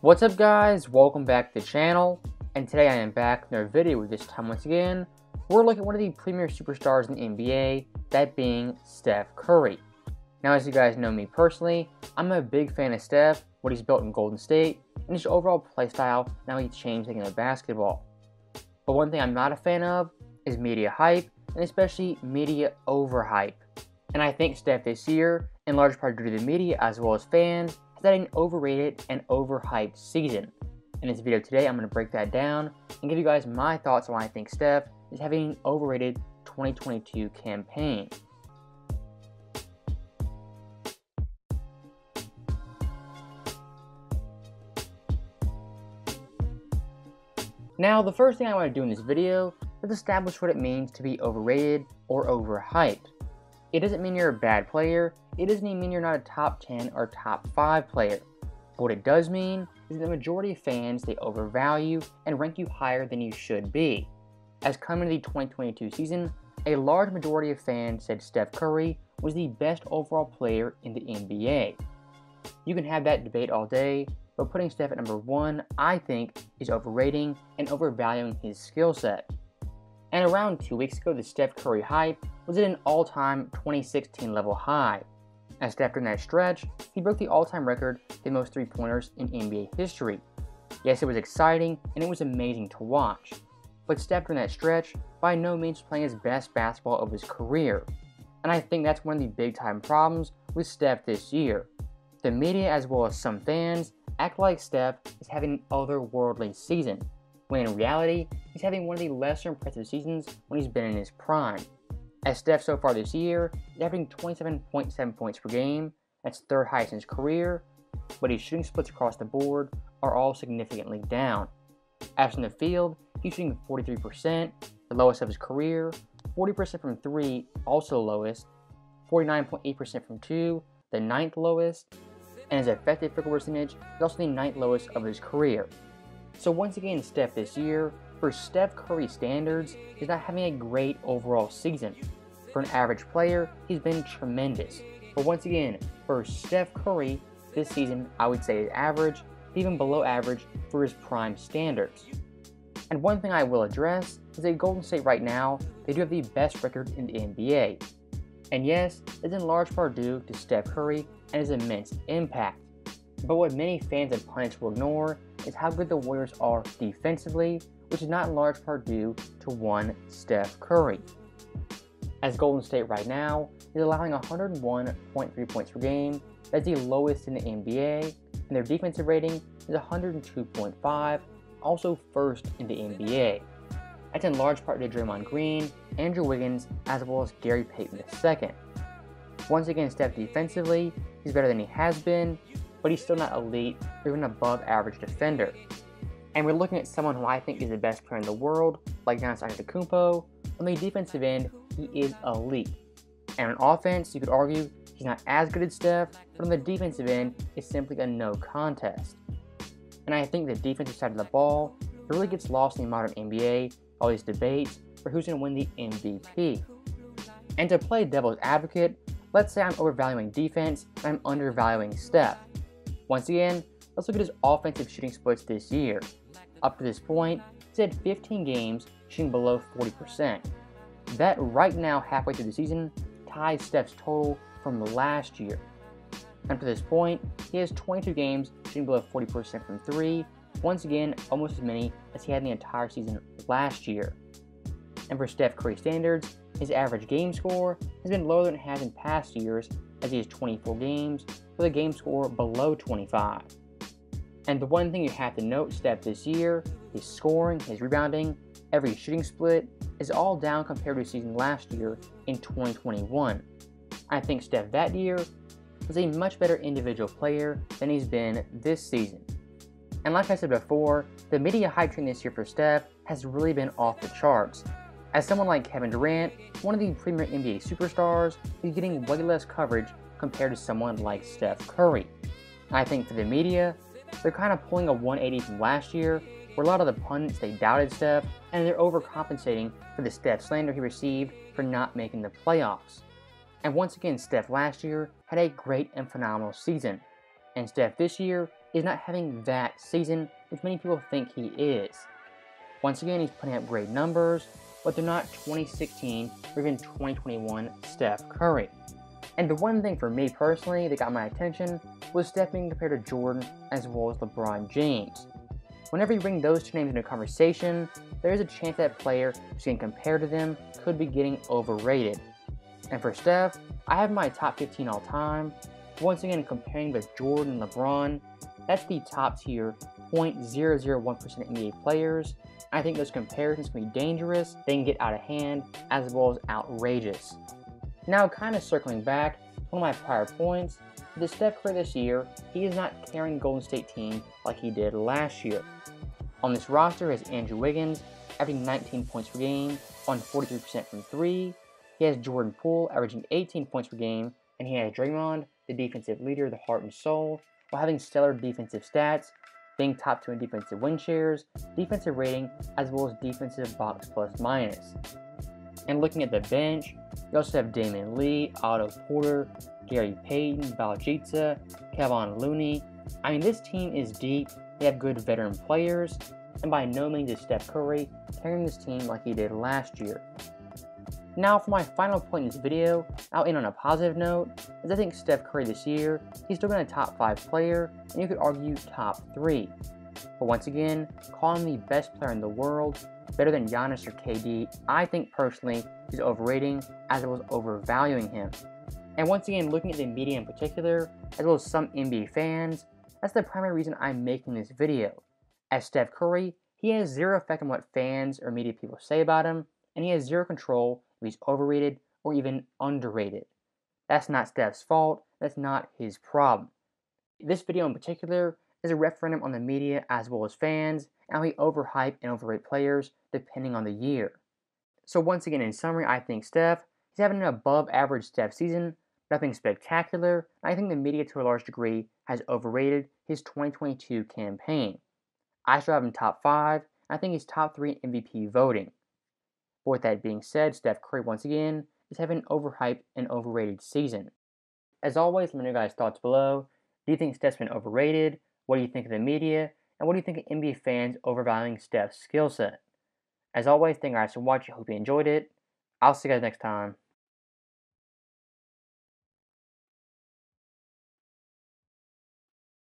What's up guys, welcome back to the channel, and today I am back with another video. This time once again, we're looking at one of the premier superstars in the NBA, that being Steph Curry. Now as you guys know me personally, I'm a big fan of Steph, what he's built in Golden State, and his overall play style, and how he changed the game of basketball. But one thing I'm not a fan of is media hype, and especially media overhype. And I think Steph this year, in large part due to the media as well as fans, has had an overrated and overhyped season. In this video today, I'm going to break that down and give you guys my thoughts on why I think Steph is having an overrated 2022 campaign. Now, the first thing I want to do in this video is establish what it means to be overrated or overhyped. It doesn't mean you're a bad player, it doesn't even mean you're not a top 10 or top 5 player. But what it does mean is that the majority of fans, they overvalue and rank you higher than you should be. As coming to the 2022 season, a large majority of fans said Steph Curry was the best overall player in the NBA. You can have that debate all day, but putting Steph at number 1, I think, is overrating and overvaluing his skill set. And around 2 weeks ago, the Steph Curry hype was at an all-time 2016 level high. As Steph during that stretch, he broke the all-time record for the most three-pointers in NBA history. Yes, it was exciting and it was amazing to watch, but Steph during that stretch by no means playing his best basketball of his career. And I think that's one of the big-time problems with Steph this year. The media as well as some fans act like Steph is having an otherworldly season, when in reality, he's having one of the lesser impressive seasons when he's been in his prime. As Steph so far this year is averaging 27.7 points per game, that's third highest in his career, but his shooting splits across the board are all significantly down. As in the field, he's shooting 43%, the lowest of his career, 40% from 3, also lowest, 49.8% from 2, the 9th lowest, and his effective field goal percentage is also the 9th lowest of his career. So once again, Steph this year, for Steph Curry standards, is not having a great overall season. For an average player, he's been tremendous. But once again, for Steph Curry, this season I would say is average, even below average for his prime standards. And one thing I will address is that Golden State right now, they do have the best record in the NBA. And yes, it's in large part due to Steph Curry and his immense impact. But what many fans and pundits will ignore is how good the Warriors are defensively, which is not in large part due to one Steph Curry. As Golden State right now is allowing 101.3 points per game, that's the lowest in the NBA, and their defensive rating is 102.5, also first in the NBA. That's in large part to Draymond Green, Andrew Wiggins, as well as Gary Payton II. Once again, Steph defensively, he's better than he has been, but he's still not elite or even above average defender. And we're looking at someone who I think is the best player in the world, like Giannis Antetokounmpo. On the defensive end, he is elite. And on offense, you could argue he's not as good as Steph, but on the defensive end, it's simply a no contest. And I think the defensive side of the ball really gets lost in the modern NBA, all these debates for who's going to win the MVP. And to play devil's advocate, let's say I'm overvaluing defense and I'm undervaluing Steph. Once again, let's look at his offensive shooting splits this year. Up to this point, he's had 15 games shooting below 40%. That right now, halfway through the season, ties Steph's total from last year. Up to this point, he has 22 games shooting below 40% from 3, once again, almost as many as he had in the entire season last year. And for Steph Curry standards, his average game score has been lower than it has in past years, as he has 24 games with a game score below 25. And the one thing you have to note, Steph this year, his scoring, his rebounding, every shooting split is all down compared to his season last year in 2021. I think Steph that year was a much better individual player than he's been this season. And like I said before, the media hype train this year for Steph has really been off the charts. As someone like Kevin Durant, one of the premier NBA superstars, is getting way less coverage compared to someone like Steph Curry. I think for the media, they're kind of pulling a 180 from last year, where a lot of the pundits, they doubted Steph, and they're overcompensating for the Steph slander he received for not making the playoffs. And once again, Steph last year had a great and phenomenal season. And Steph this year is not having that season which many people think he is. Once again, he's putting up great numbers, but they're not 2016 or even 2021 Steph Curry. And the one thing for me personally that got my attention was Steph being compared to Jordan as well as LeBron James. Whenever you bring those two names into conversation, there is a chance that player who's getting compared to them could be getting overrated. And for Steph, I have my top 15 all time. Once again, comparing with Jordan and LeBron, that's the top tier 0.001% NBA players. I think those comparisons can be dangerous, they can get out of hand, as well as outrageous. Now, kind of circling back to one of my prior points, with Steph Curry this year, he is not carrying the Golden State team like he did last year. On this roster is Andrew Wiggins, averaging 19 points per game on 43% from 3. He has Jordan Poole, averaging 18 points per game, and he has Draymond, the defensive leader, the heart and soul, while having stellar defensive stats, being top 2 in defensive win shares, defensive rating, as well as defensive box plus minus. And looking at the bench, you also have Damian Lee, Otto Porter, Gary Payton, Baljitsa, Kevon Looney. I mean, this team is deep. They have good veteran players, and by no means is Steph Curry carrying this team like he did last year. Now for my final point in this video, I'll end on a positive note, as I think Steph Curry this year, he's still been a top 5 player, and you could argue top 3. But once again, calling him the best player in the world, better than Giannis or KD, I think personally he's overrating as well as overvaluing him. And once again, looking at the media in particular, as well as some NBA fans, that's the primary reason I'm making this video. As Steph Curry, he has zero effect on what fans or media people say about him, and he has zero control if he's overrated or even underrated. That's not Steph's fault, that's not his problem. This video in particular is a referendum on the media as well as fans, and how we overhype and overrate players depending on the year. So once again, in summary, I think Steph, he's having an above average Steph season, nothing spectacular, and I think the media to a large degree has overrated his 2022 campaign. I still have him top 5, and I think he's top 3 in MVP voting. But with that being said, Steph Curry once again is having an overhyped and overrated season. As always, let me know your guys' thoughts below. Do you think Steph's been overrated? What do you think of the media? And what do you think of NBA fans overvaluing Steph's skill set? As always, thank you guys for watching. I hope you enjoyed it. I'll see you guys next time.